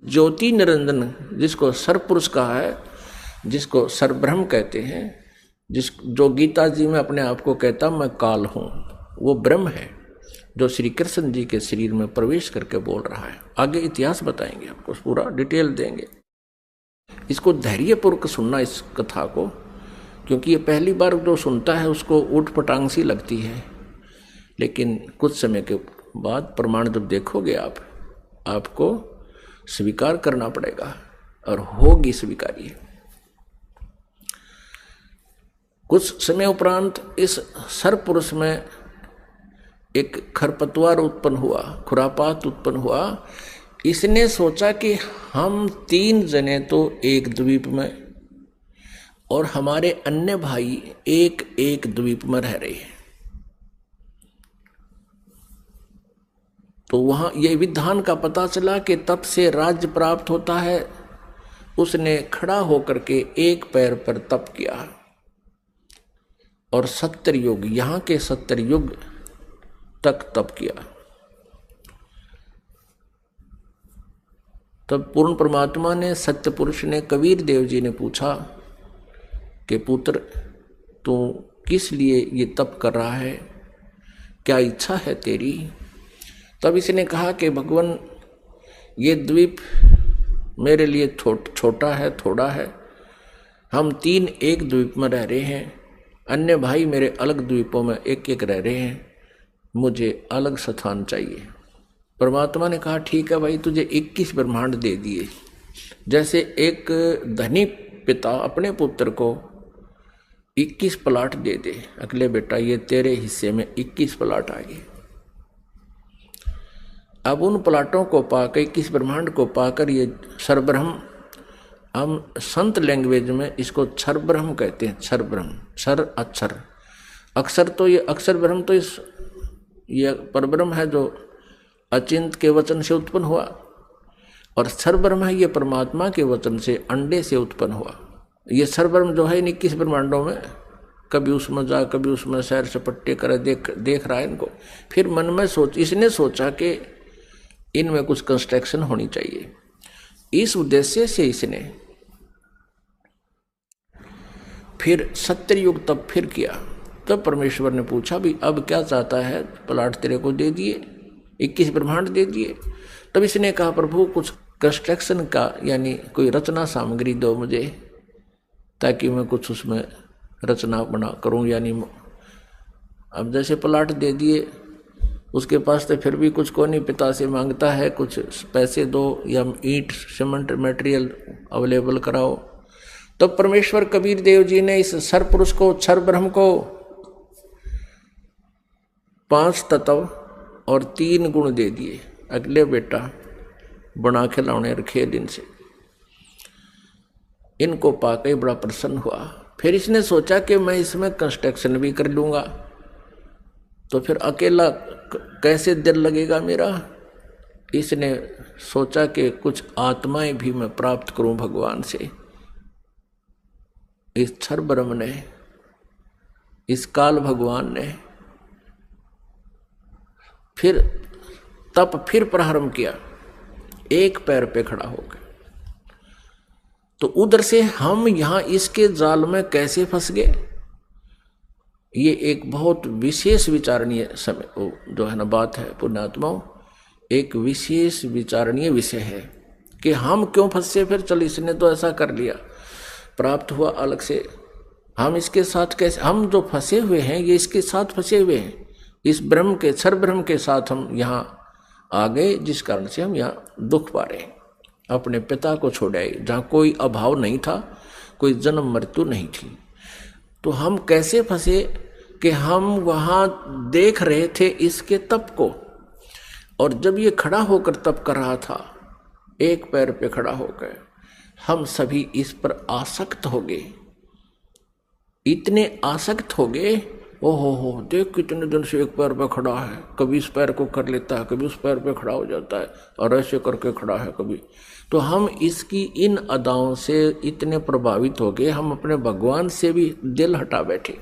ज्योति निरंजन, जिसको सर्वपुरुष कहा है, जिसको सर्वब्रह्म कहते हैं, जो गीता जी में अपने आप को कहता मैं काल हूं, वो ब्रह्म है जो श्री कृष्ण जी के शरीर में प्रवेश करके बोल रहा है। आगे इतिहास बताएंगे, आपको पूरा डिटेल देंगे। इसको धैर्यपूर्वक सुनना इस कथा को, क्योंकि ये पहली बार जो सुनता है उसको ऊट पटांग सी लगती है, लेकिन कुछ समय के बाद प्रमाण जब देखोगे आपको स्वीकार करना पड़ेगा और होगी स्वीकार्य। कुछ समय उपरांत इस सर्वपुरुष में एक खरपतवार उत्पन्न हुआ, खुरापात उत्पन्न हुआ। इसने सोचा कि हम 3 जने तो एक द्वीप में और हमारे अन्य भाई एक एक द्वीप में रह रहे हैं, तो वहां यह विधान का पता चला कि तप से राज्य प्राप्त होता है। उसने खड़ा होकर के एक पैर पर तप किया और 70 युग, यहां के 70 युग तक तप किया। तब पूर्ण परमात्मा ने, सत्य पुरुष ने, कबीर देव जी ने पूछा कि पुत्र तू किस लिए ये तप कर रहा है, क्या इच्छा है तेरी? तब इसने कहा कि भगवान ये द्वीप मेरे लिए छोटा है, थोड़ा है, हम 3 एक द्वीप में रह रहे हैं, अन्य भाई मेरे अलग द्वीपों में एक एक रह रहे हैं, मुझे अलग स्थान चाहिए। परमात्मा ने कहा ठीक है भाई, तुझे 21 ब्रह्मांड दे दिए। जैसे एक धनी पिता अपने पुत्र को 21 प्लाट दे दे, अगले बेटा ये तेरे हिस्से में 21 प्लाट आ गए। अब उन प्लाटों को पाकर, 21 ब्रह्मांड को पाकर, ये सर्वब्रह्म, हम संत लैंग्वेज में इसको क्षर ब्रह्म कहते हैं। क्षर ब्रह्म, क्षर अक्षर, अक्षर तो ये अक्षर ब्रह्म तो ये परब्रह्म है जो अचिंत के वचन से उत्पन्न हुआ, और क्षर ब्रह्म है ये परमात्मा के वचन से, अंडे से उत्पन्न हुआ। ये क्षर ब्रह्म जो है 21 ब्रह्मांडों में, कभी उसमें जा, कभी उसमें सैर सपट्टे करे, देख रहा है इनको। फिर मन में इसने सोचा कि इनमें कुछ कंस्ट्रक्शन होनी चाहिए। इस उद्देश्य से इसने फिर 70 युग तप फिर किया। तब परमेश्वर ने पूछा भी अब क्या चाहता है? प्लाट तेरे को दे दिए, 21 ब्रह्मांड दे दिए। तब इसने कहा प्रभु कुछ कंस्ट्रक्शन का, यानी कोई रचना सामग्री दो मुझे, ताकि मैं कुछ उसमें रचना बना करूं। यानी अब जैसे प्लाट दे दिए, उसके पास तो फिर भी कुछ को नहीं, पिता से मांगता है कुछ पैसे दो या ईंट सीमेंट मटेरियल अवेलेबल कराओ। तो परमेश्वर कबीर देव जी ने इस सर्वपुरुष को, क्षर ब्रह्म को 5 तत्व और 3 गुण दे दिए। अगले बेटा बना खिलौने रखे दिन से, इनको पाके बड़ा प्रसन्न हुआ। फिर इसने सोचा कि मैं इसमें कंस्ट्रक्शन भी कर लूंगा, तो फिर अकेला कैसे दिल लगेगा मेरा। इसने सोचा कि कुछ आत्माएं भी मैं प्राप्त करूं भगवान से। इस क्षर ब्रह्म ने, इस काल भगवान ने फिर तप फिर प्रारंभ किया, एक पैर पे खड़ा होकर। तो उधर से हम यहां इसके जाल में कैसे फंस गए, ये एक बहुत विशेष विचारणीय समय जो है ना बात है पुण्यात्माओं, एक विशेष विचारणीय विषय है कि हम क्यों फंसे। फिर चल इसने तो ऐसा कर लिया, प्राप्त हुआ अलग से, हम इसके साथ कैसे, हम जो फंसे हुए हैं ये इसके साथ फंसे हुए हैं, इस ब्रह्म के, क्षर ब्रह्म के साथ हम यहाँ आ गए, जिस कारण से हम यहाँ दुख पा रहे हैं। अपने पिता को छोड़ आए जहाँ कोई अभाव नहीं था, कोई जन्म मृत्यु नहीं थी। तो हम कैसे फंसे कि हम वहाँ देख रहे थे इसके तप को, और जब ये खड़ा होकर तप कर रहा था, एक पैर पे खड़ा होकर, हम सभी इस पर आसक्त हो गए, इतने आसक्त हो गए। ओहो देख कितने दिन से एक पैर पे खड़ा है, कभी इस पैर को कर लेता है, कभी उस पैर पे खड़ा हो जाता है, और ऐसे करके खड़ा है कभी। तो हम इसकी इन अदाओं से इतने प्रभावित हो गए, हम अपने भगवान से भी दिल हटा बैठे।